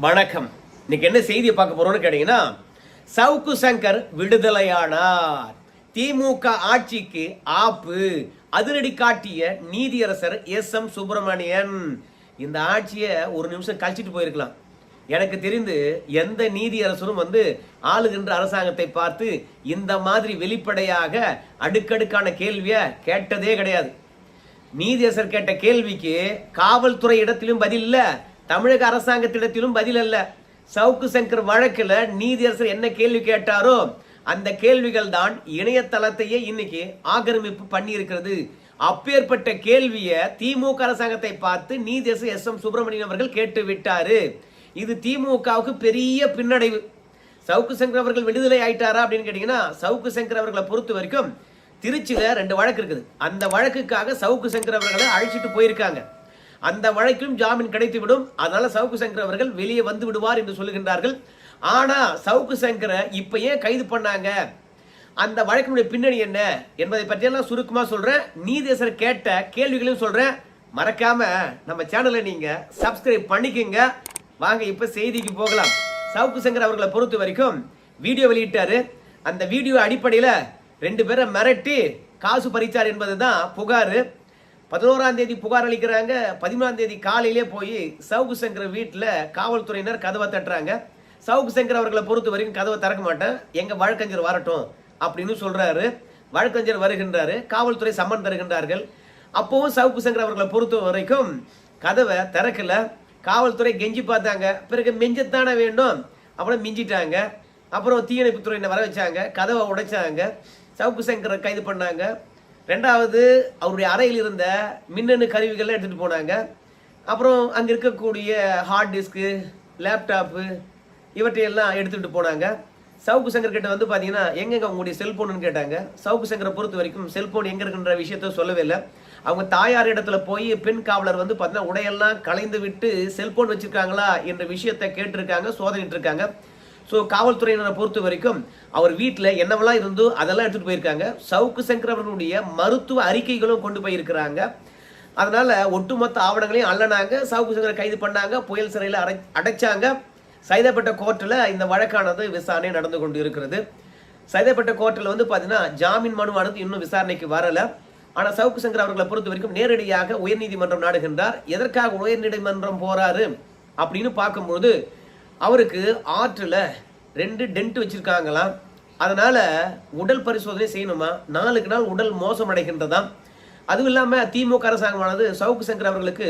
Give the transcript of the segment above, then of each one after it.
வணக்கம். இன்னைக்கு என்ன செய்தியை பார்க்க போறோம்னு கேட்டீங்கன்னா, சவுக்கு சங்கர் விடுதலையானார், திமுக ஆட்சிக்கு ஆப்பு, அதிரடி காட்டிய நீதியரசர் எஸ்.எம். சுப்பிரமணியன். இந்த ஆட்சியை ஒரு நிமிஷம் கழிச்சிட்டு போயிருக்கலாம். எனக்கு தெரிந்து எந்த நீதியரசரும் ஆளுகின்ற அரசாங்கத்தை பார்த்து இந்த மாதிரி வெளிப்படையாக அடுக்கடுக்கான கேள்வியை கேட்டதே கிடையாது. நீதியரசர் கேட்ட கேள்விக்கு காவல்துறை இடத்திலும் பதில் இல்ல, தமிழக அரசாங்கத்திடத்திலும் பதில் அல்ல. சவுக்கு சங்கர் வழக்கில் நீதியரசர் என்ன கேள்வி கேட்டாரோ அந்த கேள்விகள் தான் இணையதளத்தையே இன்னைக்கு ஆக்கிரமிப்பு பண்ணி இருக்கிறது. அப்பேற்பட்ட கேள்வியை திமுக அரசாங்கத்தை பார்த்து நீதியரசர் எஸ்.எம். சுப்பிரமணியன் அவர்கள் கேட்டு விட்டாரு. இது திமுகவுக்கு பெரிய பின்னடைவு. சவுக்கு சங்கர் அவர்கள் விடுதலை ஆயிட்டாரா அப்படின்னு கேட்டீங்கன்னா, சவுக்கு சங்கர் அவர்களை பொறுத்த வரைக்கும் திருச்சியில 2 வழக்கு இருக்குது. அந்த வழக்குக்காக சவுக்கு சங்கர் அவர்களை அழைச்சிட்டு போயிருக்காங்க. அந்த வழக்கிலும் ஜாமீன் கிடைத்துவிடும். அதனால சவுக்கு சங்கர் அவர்கள் வெளியே வந்து விடுவார் என்று சொல்லுகின்றார்கள். ஆனா சவுக்கு சங்கரை இப்ப ஏன் கைது பண்ணாங்க, அந்த வழக்கினுடைய பின்னணி என்ன என்பதை பற்றியெல்லாம் சுருக்கமா சொல்றேன். நீதியரசர் கேட்ட கேள்விகளையும் சொல்றேன். மறக்காம நம்ம சேனலை நீங்க சப்ஸ்கிரைப் பண்ணிக்கங்க. வாங்க இப்ப செய்திக்கு போகலாம். சவுக்கு சங்கர் அவர்களை பொறுத்த வரைக்கும் வீடியோ வெளியிட்டாரு. அந்த வீடியோ அடிப்படையில் 2 பேரை மிரட்டி காசு பறிச்சார் என்பதுதான் புகார். 11ஆம் தேதி புகார் அளிக்கிறாங்க. 13ஆம் தேதி காலையிலே போய் சவுக்கு சங்கர் வீட்டில் காவல்துறையினர் கதவை தட்டுறாங்க. சவுக்கு சங்கர் அவர்களை பொறுத்த வரைக்கும் கதவை திறக்க மாட்டேன், எங்க வழக்கறிஞர் வரட்டும் அப்படின்னு சொல்றாரு. வழக்கறிஞர் வருகின்றாரு, காவல்துறை சம்மன் தருகின்றார்கள். அப்பவும் சவுக்கு சங்கர் அவர்களை பொறுத்த வரைக்கும் கதவை திறக்கல. காவல்துறை கெஞ்சி பார்த்தாங்க, பிறகு மிஞ்சத்தானே வேண்டும், அப்புறம் மிஞ்சிட்டாங்க. அப்புறம் தீயணைப்புத்துறையினர் வர வச்சாங்க, கதவை உடைச்சாங்க, சவுக்கு சங்கரை கைது பண்ணாங்க. 2வது அவருடைய அறையில் இருந்த மின்னணு கருவிகள்லாம் எடுத்துகிட்டு போனாங்க. அப்புறம் அங்கே இருக்கக்கூடிய ஹார்ட் டிஸ்க்கு, லேப்டாப்பு இவற்றையெல்லாம் எடுத்துகிட்டு போனாங்க. சவுக்கு சங்கர் கிட்ட பார்த்தீங்கன்னா எங்கெங்க உங்களுடைய செல்போனுன்னு கேட்டாங்க. சவுக்கு சங்கரை பொறுத்த வரைக்கும் செல்போன் எங்கே இருக்குன்ற விஷயத்த சொல்லவே இல்லை. அவங்க தாயார் இடத்துல போய் பெண் காவலர் பார்த்தீங்கன்னா உடையெல்லாம் களைந்து விட்டு செல்போன் வச்சிருக்காங்களா என்ற விஷயத்தை கேட்டிருக்காங்க, சோதனைட்டு இருக்காங்க. ஸோ காவல்துறையினரை பொறுத்த வரைக்கும் அவர் வீட்டில் என்னவெல்லாம் இருந்தோ அதெல்லாம் எடுத்துகிட்டு போயிருக்காங்க. சவுக்கு சங்கர் அவர்களுடைய மருத்துவ அறிக்கைகளும் கொண்டு போயிருக்கிறாங்க. அதனால ஒட்டுமொத்த ஆவணங்களையும் அள்ளனாங்க. சவுக்கு சங்கரை கைது பண்ணாங்க, புயல் சிறையில் அடைச்சாங்க. சைதாப்பேட்டை கோர்ட்டில் இந்த வழக்கானது விசாரணை நடந்து கொண்டு இருக்கிறது. சைதாப்பேட்டை கோர்ட்டில் பார்த்தீங்கன்னா ஜாமீன் மனுவானது இன்னும் விசாரணைக்கு வரல. ஆனால் சவுக்கு சங்கர் அவர்களை பொறுத்த வரைக்கும் நேரடியாக உயர்நீதிமன்றம் நாடுகின்றார். எதற்காக உயர்நீதிமன்றம் போறாரு அப்படின்னு பார்க்கும்போது அவருக்கு ஆற்றில் 2 டென்ட் வச்சிருக்காங்களாம். அதனால உடல் பரிசோதனை செய்யணுமா, நாளுக்கு நாள் உடல் மோசம் அடைகின்றதாம். அதுவும் இல்லாமல் திமுக அரசாங்கமானது சவுக்கு சங்கர் அவர்களுக்கு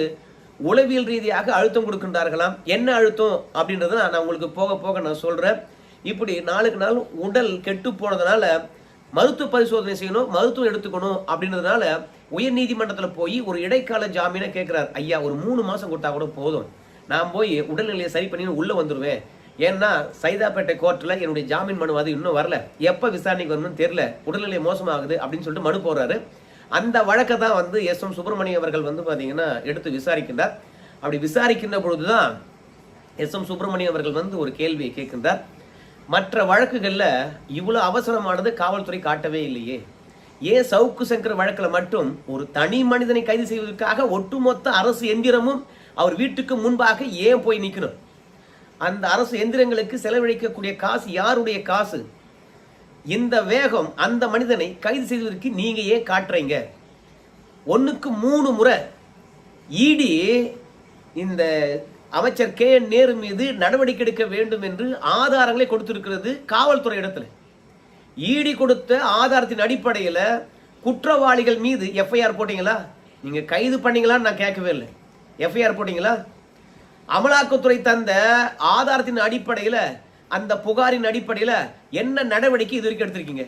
உளவியல் ரீதியாக அழுத்தம் கொடுக்கின்றார்களாம். என்ன அழுத்தம் அப்படின்றத நான் உங்களுக்கு போக போக நான் சொல்றேன். இப்படி நாளுக்கு நாள் உடல் கெட்டு போனதுனால மருத்துவ பரிசோதனை செய்யணும், மருத்துவம் எடுத்துக்கணும் அப்படின்றதுனால உயர் நீதிமன்றத்தில் போய் ஒரு இடைக்கால ஜாமீனை கேட்கிறார். ஐயா, ஒரு 3 மாசம் கொடுத்தா கூட போதும், நான் போய் உடல்நிலையை சரி பண்ணி உள்ள வந்துடுவேன். ஏன்னா சைதாப்பேட்டை கோர்ட்டில் என்னுடைய ஜாமீன் மனு அது இன்னும் வரல, எப்போ விசாரணைக்கு வரணும்னு தெரியல, உடல்நிலை மோசமாகுது அப்படின்னு சொல்லிட்டு மனு போடுறாரு. அந்த வழக்கை தான் எஸ்.எம். சுப்பிரமணியம் அவர்கள் பார்த்தீங்கன்னா எடுத்து விசாரிக்கின்றார். அப்படி விசாரிக்கின்ற பொழுதுதான் எஸ்.எம். சுப்பிரமணியம் அவர்கள் ஒரு கேள்வியை கேட்கின்றார். மற்ற வழக்குகளில் இவ்வளோ அவசரமானது காவல்துறை காட்டவே இல்லையே, ஏன் சவுக்கு சங்கர் வழக்கில் மட்டும் ஒரு தனி மனிதனை கைது செய்வதற்காக ஒட்டுமொத்த அரசு எந்திரமும் அவர் வீட்டுக்கு முன்பாக ஏன் போய் நிற்கணும்? அந்த அரசு எந்திரங்களுக்கு செலவழிக்கக்கூடிய காசு யாருடைய காசு? இந்த வேகம் அந்த மனிதனை கைது செய்வதற்கு நீங்க ஏன் காட்டுறீங்க? 1க்கு 3 முறை இடி இந்த அமைச்சர் கே.என். நேரு மீது நடவடிக்கை எடுக்க வேண்டும் என்று ஆதாரங்களை கொடுத்திருக்கிறது காவல்துறை இடத்துல. இடி கொடுத்த ஆதாரத்தின் அடிப்படையில் குற்றவாளிகள் மீது எஃப்ஐஆர் போட்டீங்களா? நீங்க கைது பண்ணீங்களான்னு நான் கேட்கவே இல்லை. எஃப்ஐஆர் போட்டீங்களா? அமலாக்கத்துறை தந்த ஆதாரத்தின் அடிப்படையில், அந்த புகாரின் அடிப்படையில் என்ன நடவடிக்கை இது வரைக்கும் எடுத்திருக்கீங்க?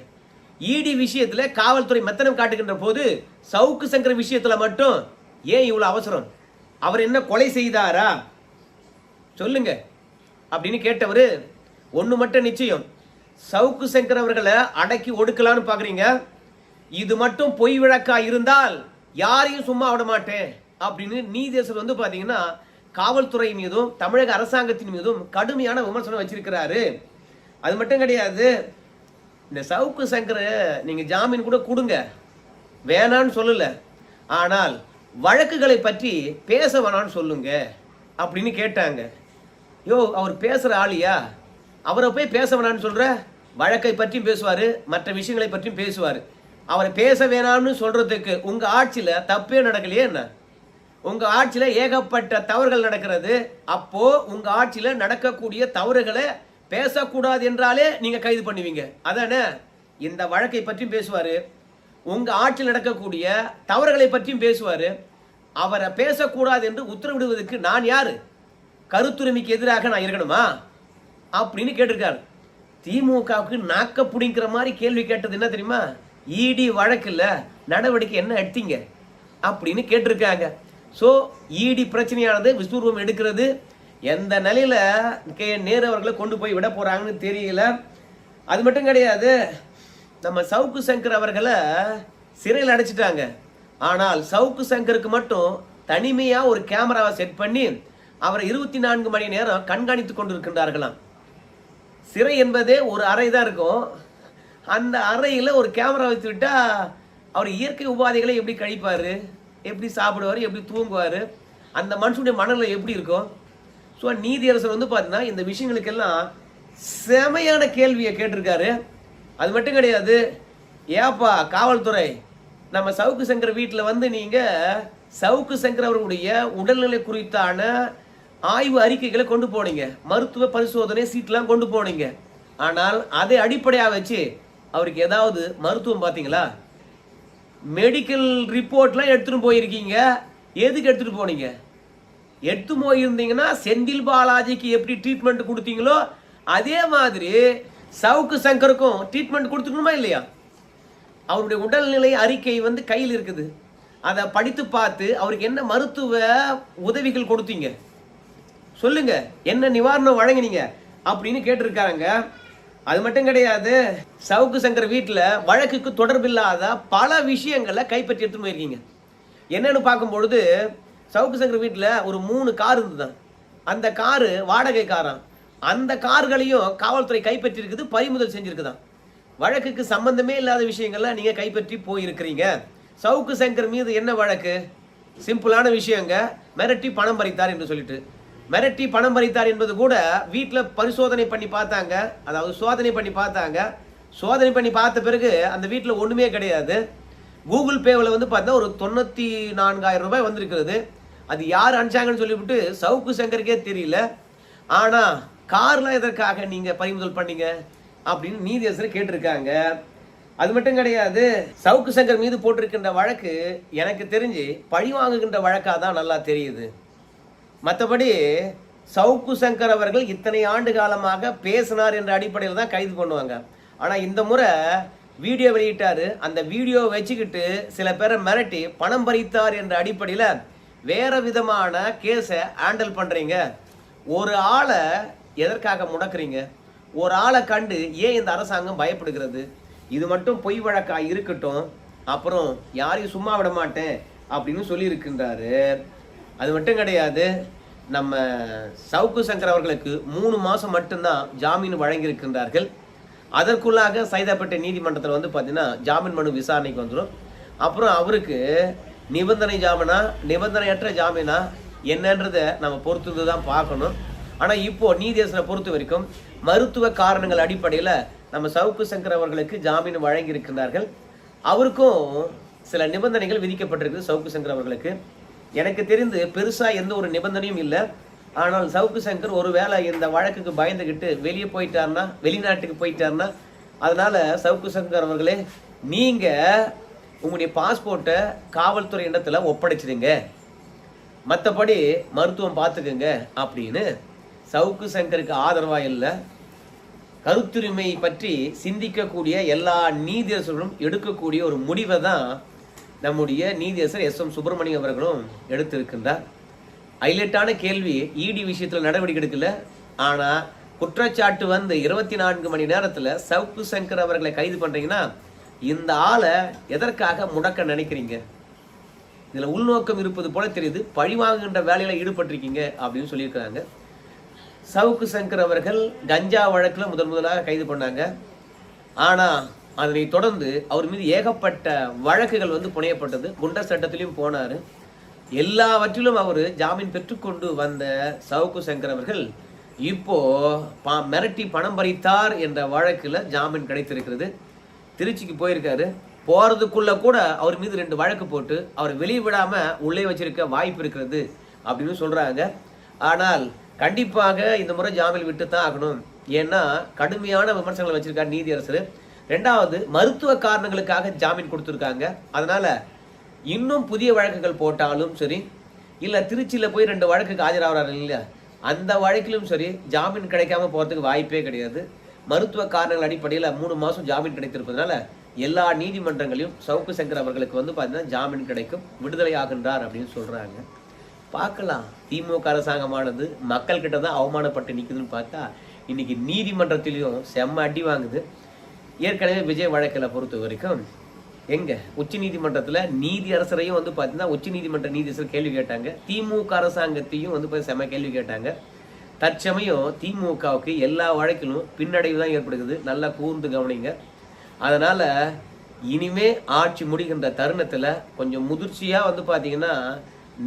இடி விஷயத்தில் காவல்துறை மெத்தனம் காட்டுகின்ற போது சவுக்கு சங்கர் விஷயத்தில் மட்டும் ஏன் இவ்வளவு அவசரம்? அவர் என்ன கொலை செய்தாரா சொல்லுங்க அப்படின்னு கேட்டவர் ஒன்று மட்டும் நிச்சயம், சவுக்கு சங்கர் அவர்களை அடக்கி ஒடுக்கலான்னு பாக்குறீங்க. இது மட்டும் பொய் வழக்கா இருந்தால் யாரையும் சும்மா விட மாட்டேன் அப்படின்னு நீதியரசர் பாத்தீங்கன்னா காவல்துறை மீதும் தமிழக அரசாங்கத்தின் மீதும் கடுமையான விமர்சனம் வச்சிருக்கிறாரு. அது மட்டும் கிடையாது, இந்த சவுக்கு சங்கரை நீங்க ஜாமீன் கூட கொடுங்க, வேணான்னு சொல்லல, ஆனால் வழக்குகளை பற்றி பேச வேணான்னு சொல்லுங்க அப்படின்னு கேட்டாங்க. யோ அவர் பேசுற ஆளியா, அவரை போய் பேச வேணான்னு சொல்ற? வழக்கை பற்றியும் பேசுவாரு, மற்ற விஷயங்களை பற்றியும் பேசுவாரு. அவரை பேச வேணாம்னு சொல்றதுக்கு உங்க ஆட்சியில தப்பே நடக்கலையே என்ன? உங்க ஆட்சியில ஏகப்பட்ட தவறுகள் நடக்கிறது. அப்போ உங்க ஆட்சியில நடக்கக்கூடிய தவறுகளை பேசக்கூடாது என்றாலே நீங்க கைது பண்ணுவீங்க அதானே? இந்த வழக்கை பற்றியும் பேசுவாரு, உங்க ஆட்சியில் நடக்கக்கூடிய தவறுகளை பற்றியும் பேசுவாரு. அவரை பேசக்கூடாது என்று உத்தரவிடுவதற்கு நான் யாரு? கருத்துரிமைக்கு எதிராக நான் இருக்கணுமா அப்படின்னு கேட்டிருக்காரு. திமுகவுக்கு நாக்க பிடிங்கிற மாதிரி கேள்வி கேட்டது என்ன தெரியுமா? இடி வழக்குல நடவடிக்கை என்ன எடுத்தீங்க அப்படின்னு கேட்டிருக்காங்க. ஸோ இடி பிரச்சனையானது விஸ்வரூபம் எடுக்கிறது. எந்த நிலையில நேரு அவர்களை கொண்டு போய் விட போறாங்கன்னு தெரியல. அது மட்டும் கிடையாது, நம்ம சவுக்கு சங்கர் அவர்களை சிறையில் அடைச்சிட்டாங்க. ஆனால் சவுக்கு சங்கருக்கு மட்டும் தனிமையா ஒரு கேமராவை செட் பண்ணி அவரை 24 மணி நேரம் கண்காணித்துக் கொண்டிருக்கின்றார்களாம். சிறை என்பதே ஒரு அறை தான் இருக்கும். அந்த அறையில் ஒரு கேமரா வச்சு விட்டா அவர் இயற்கை உபாதைகளை எப்படி கழிப்பாரு, எப்படி சாப்பிடுவார், எப்படி தூங்குவார், அந்த மனுஷனுடைய மனநிலை எப்படி இருக்கும்? ஸோ நீதியரசர் வந்து பார்த்தீங்கன்னா இந்த விஷயங்களுக்கெல்லாம் செமையான கேள்வியை கேட்டிருக்காரு. அது மட்டும் கிடையாது, ஏப்பா காவல்துறை, நம்ம சவுக்கு சங்கர் வீட்டில் வந்து நீங்கள் சவுக்கு சங்கர் அவர்களுடைய உடல்நிலை குறித்தான ஆய்வு அறிக்கைகளை கொண்டு போனீங்க, மருத்துவ பரிசோதனை சீட்லாம் கொண்டு போனீங்க. ஆனால் அதை அடிப்படையாக வச்சு அவருக்கு ஏதாவது மருத்துவம் பார்த்தீங்களா? மெடிக்கல் ரிப்போர்ட்லாம் எடுத்துட்டு போயிருக்கீங்க. எதுக்கு எடுத்துட்டு போனீங்க? எடுத்து போயிருந்தீங்கன்னா செந்தில் பாலாஜிக்கு எப்படி ட்ரீட்மெண்ட் கொடுத்தீங்களோ அதே மாதிரி சவுக்கு சங்கருக்கும் ட்ரீட்மெண்ட் கொடுத்துக்கணுமா இல்லையா? அவருடைய உடல்நிலை அறிக்கை வந்து கையில் இருக்குது. அதை படித்து பார்த்து அவருக்கு என்ன மருத்துவ உதவிகள் கொடுத்தீங்க சொல்லுங்க, என்ன நிவாரணம் வழங்கினீங்க அப்படின்னு கேட்டிருக்காங்க. அது மட்டும் கிடையாது, சவுக்கு சங்கர் வீட்டில் வழக்குக்கு தொடர்பில்லாத பல விஷயங்களை கைப்பற்றி எடுத்துட்டு போயிருக்கீங்க. என்னன்னு பார்க்கும்பொழுது சவுக்கு சங்கர் வீட்டில் ஒரு 3 கார் இருந்துதான். அந்த காரு வாடகை காராம். அந்த கார்களையும் காவல்துறை கைப்பற்றி இருக்குது, பறிமுதல் செஞ்சிருக்குதான். வழக்குக்கு சம்பந்தமே இல்லாத விஷயங்கள்ல நீங்க கைப்பற்றி போயிருக்கிறீங்க. சவுக்கு சங்கர் மீது என்ன வழக்கு? சிம்பிளான விஷயங்க, மிரட்டி பணம் பறித்தார் என்று சொல்லிட்டு. மிரட்டி பணம் பறித்தார் என்பது கூட வீட்டில் பரிசோதனை பண்ணி பார்த்தாங்க, அதாவது சோதனை பண்ணி பார்த்தாங்க. சோதனை பண்ணி பார்த்த பிறகு அந்த வீட்டில் ஒன்றுமே கிடையாது. கூகுள் பேவில் வந்து பார்த்தா ஒரு 94,000 ரூபாய் வந்திருக்கிறது. அது யார் அனுப்பிச்சாங்கன்னு சொல்லிவிட்டு சவுக்கு சங்கருக்கே தெரியல. ஆனால் கார்லாம் எதற்காக நீங்கள் பறிமுதல் பண்ணீங்க அப்படின்னு நீதியரசர் கேட்டிருக்காங்க. அது மட்டும் கிடையாது, சவுக்கு சங்கர் மீது போட்டிருக்கின்ற வழக்கு எனக்கு தெரிஞ்சு பழி வாங்குகின்ற வழக்காக தான் நல்லா தெரியுது. மற்றபடி சவுக்கு சங்கர் அவர்கள் இத்தனை ஆண்டு காலமாக பேசினார் என்ற அடிப்படையில் தான் கைது பண்ணுவாங்க. ஆனால் இந்த முறை வீடியோ வெளியிட்டாரு. அந்த வீடியோ வச்சுக்கிட்டு சில பேரை மிரட்டி பணம் பறித்தார் என்ற அடிப்படையில் வேற விதமான கேஸை ஹேண்டில் பண்ணுறீங்க. ஒரு ஆளை எதற்காக முடக்குறீங்க? ஒரு ஆளை கண்டு ஏன் இந்த அரசாங்கம் பயப்படுகிறது? இது மட்டும் பொய் வழக்காக இருக்கட்டும், அப்புறம் யாரையும் சும்மா விட மாட்டேன் அப்படின்னு சொல்லியிருக்கின்றாரு. அது மட்டும் கிடையாது, நம்ம சவுக்கு சங்கர் அவர்களுக்கு 3 மாதம் மட்டும்தான் ஜாமீன் வழங்கியிருக்கின்றார்கள். அதற்குள்ளாக சைதாப்பேட்டை நீதிமன்றத்தில் வந்து பார்த்தீங்கன்னா ஜாமீன் மனு விசாரணைக்கு வந்துடும். அப்புறம் அவருக்கு நிபந்தனை ஜாமீனா நிபந்தனையற்ற ஜாமீனா என்னன்றதை நம்ம பொறுத்து தான் பார்க்கணும். ஆனால் இப்போ நீதியரசரை பொறுத்த வரைக்கும் மருத்துவ காரணங்கள் அடிப்படையில் நம்ம சவுக்கு சங்கர் அவர்களுக்கு ஜாமீன் வழங்கியிருக்கிறார்கள். அவருக்கும் சில நிபந்தனைகள் விதிக்கப்பட்டிருக்கு சவுக்கு சங்கர் அவர்களுக்கு. எனக்கு தெரிந்து பெருசாக எந்த ஒரு நிபந்தனையும் இல்லை. ஆனால் சவுக்கு சங்கர் ஒருவேளை இந்த வழக்குக்கு பயந்துக்கிட்டு வெளியே போயிட்டார்னா, வெளிநாட்டுக்கு போயிட்டார்னா, அதனால சவுக்கு சங்கர் அவர்களே, நீங்கள் உங்களுடைய பாஸ்போர்ட்டை காவல்துறை இடத்துல ஒப்படைச்சிடுங்க, மற்றபடி மருத்துவம் பார்த்துக்குங்க அப்படின்னு சவுக்கு சங்கருக்கு ஆதரவாக இல்லை, கருத்துரிமை பற்றி சிந்திக்கக்கூடிய எல்லா நீதியரசர்களும் எடுக்கக்கூடிய ஒரு முடிவை தான் நம்முடைய நீதியரசர் SM சுப்பிரமணியம் அவர்களும் எடுத்திருக்கின்றார். ஹைலைட்டான கேள்வி, இடி விஷயத்தில் நடவடிக்கை எடுக்கல. ஆனால் குற்றச்சாட்டு வந்து 24 மணி நேரத்தில் சவுக்கு சங்கர் அவர்களை கைது பண்ணுறீங்கன்னா இந்த ஆளை எதற்காக முடக்க நினைக்கிறீங்க? இதில் உள்நோக்கம் இருப்பது போல தெரியுது. பழிவாங்குகின்ற வேலையில் ஈடுபட்டிருக்கீங்க அப்படின்னு சொல்லியிருக்கிறாங்க. சவுக்கு சங்கர் அவர்கள் கஞ்சா வழக்கில் முதலாக கைது பண்ணாங்க. ஆனால் அதனை தொடர்ந்து அவர் மீது ஏகப்பட்ட வழக்குகள் வந்து புனையப்பட்டது. குண்டர் சட்டத்திலையும் போனார். எல்லாவற்றிலும் அவர் ஜாமீன் பெற்றுக்கொண்டு வந்த சவுக்கு சங்கர் அவர்கள் இப்போ மிரட்டி பணம் பறித்தார் என்ற வழக்குல ஜாமீன் கிடைத்திருக்கிறது. திருச்சிக்கு போயிருக்காரு. போறதுக்குள்ள கூட அவர் மீது 2 வழக்கு போட்டு அவர் வெளியே விடாம உள்ளே வச்சிருக்க வாய்ப்பு இருக்கிறது அப்படின்னு சொல்றாங்க. ஆனால் கண்டிப்பாக இந்த முறை ஜாமீன் விட்டு தான் ஆகணும். ஏன்னா கடுமையான விமர்சனங்களை வச்சிருக்காரு நீதியரசர். 2வது மருத்துவ காரணங்களுக்காக ஜாமீன் கொடுத்துருக்காங்க. அதனால இன்னும் புதிய வழக்குகள் போட்டாலும் சரி, இல்ல திருச்சியில போய் 2 வழக்குக்கு ஆஜராகிறாரு இல்லையா, அந்த வழக்கிலும் சரி ஜாமீன் கிடைக்காம போறதுக்கு வாய்ப்பே கிடையாது. மருத்துவ காரணங்கள் அடிப்படையில் 3 மாசம் ஜாமீன் கிடைத்திருப்பதனால எல்லா நீதிமன்றங்களையும் சவுக்கு சங்கர் அவர்களுக்கு பார்த்தீங்கன்னா ஜாமீன் கிடைக்கும், விடுதலை ஆகின்றார் அப்படின்னு சொல்றாங்க. பார்க்கலாம். திமுக அரசாங்கமானது மக்கள் கிட்ட தான் அவமானப்பட்டு நிக்குதுன்னு பார்த்தா இன்னைக்கு நீதிமன்றத்திலையும் செம்ம அடி வாங்குது. ஏற்கனவே விஜய் வழக்கில் பொறுத்த வரைக்கும் எங்க உச்ச நீதிமன்றத்தில் நீதி அரசரையும் பார்த்தீங்கன்னா உச்ச நீதிமன்ற நீதியரசர் கேள்வி கேட்டாங்க. திமுக அரசாங்கத்தையும் செம்ம கேள்வி கேட்டாங்க. தற்சமயம் திமுகவுக்கு எல்லா வழக்கிலும் பின்னடைவு தான் ஏற்படுகிறது. நல்லா கூர்ந்து கவனிங்க. அதனால இனிமே ஆட்சி முடிகின்ற தருணத்துல கொஞ்சம் முதிர்ச்சியா பாத்தீங்கன்னா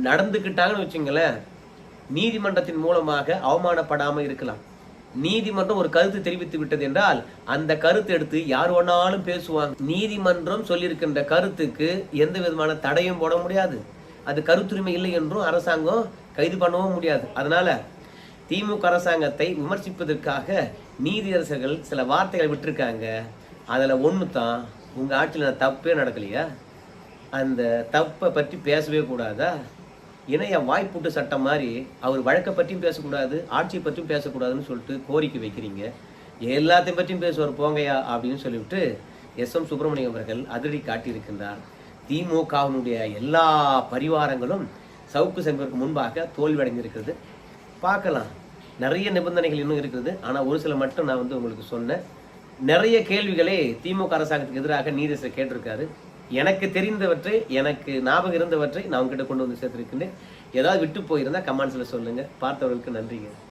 நடந்துக்கிட்டாங்கன்னு வச்சுங்களேன், நீதிமன்றத்தின் மூலமாக அவமானப்படாம இருக்கலாம். நீதிமன்றம் ஒரு கருத்து தெரிவித்து விட்டது என்றால் அந்த கருத்து எடுத்து யார் வேணாலும் பேசுவாங்க. நீதிமன்றம் சொல்லியிருக்கின்ற கருத்துக்கு எந்த விதமான தடையும் போட முடியாது. அது கருத்துரிமை இல்லை என்றும் அரசாங்கம் கைது பண்ணவும் முடியாது. அதனால திமுக அரசாங்கத்தை விமர்சிப்பதற்காக நீதியரசர்கள் சில வார்த்தைகளை விட்டுருக்காங்க. அதில் ஒன்று தான், உங்கள் ஆட்சியில் நான் தப்பே நடக்கலையா, அந்த தப்பை பற்றி பேசவே கூடாதா, இணைய வாய்ப்புட்டு சட்டம் மாதிரி அவர் வழக்கை பற்றியும் பேசக்கூடாது, ஆட்சியை பற்றியும் பேசக்கூடாதுன்னு சொல்லிட்டு கோரிக்கை வைக்கிறீங்க. எல்லாத்தையும் பற்றியும் பேசுவார் போங்கயா அப்படின்னு சொல்லிவிட்டு எஸ்.எம். சுப்பிரமணியம் அவர்கள் அதிரடி காட்டியிருக்கின்றார். திமுகவினுடைய எல்லா பரிவாரங்களும் சவுக்கு சங்கருக்கு முன்பாக தோல்வியடைந்திருக்கிறது. பார்க்கலாம். நிறைய நிபந்தனைகள் இன்னும் இருக்குது. ஆனால் ஒரு சில மட்டும் நான் உங்களுக்கு சொன்னேன். நிறைய கேள்விகளை திமுக அரசாங்கத்துக்கு எதிராக நீதியரசர் கேட்டிருக்காரு. எனக்கு தெரிந்தவற்றை, எனக்கு ஞாபகம் இருந்தவற்றை நான் உங்ககிட்ட கொண்டு வந்து சேர்த்திருக்கின்றேன். ஏதாவது விட்டு போயிருந்தா கமெண்ட்ஸ்ல சொல்லுங்க. பார்த்தவர்களுக்கு நன்றிங்க.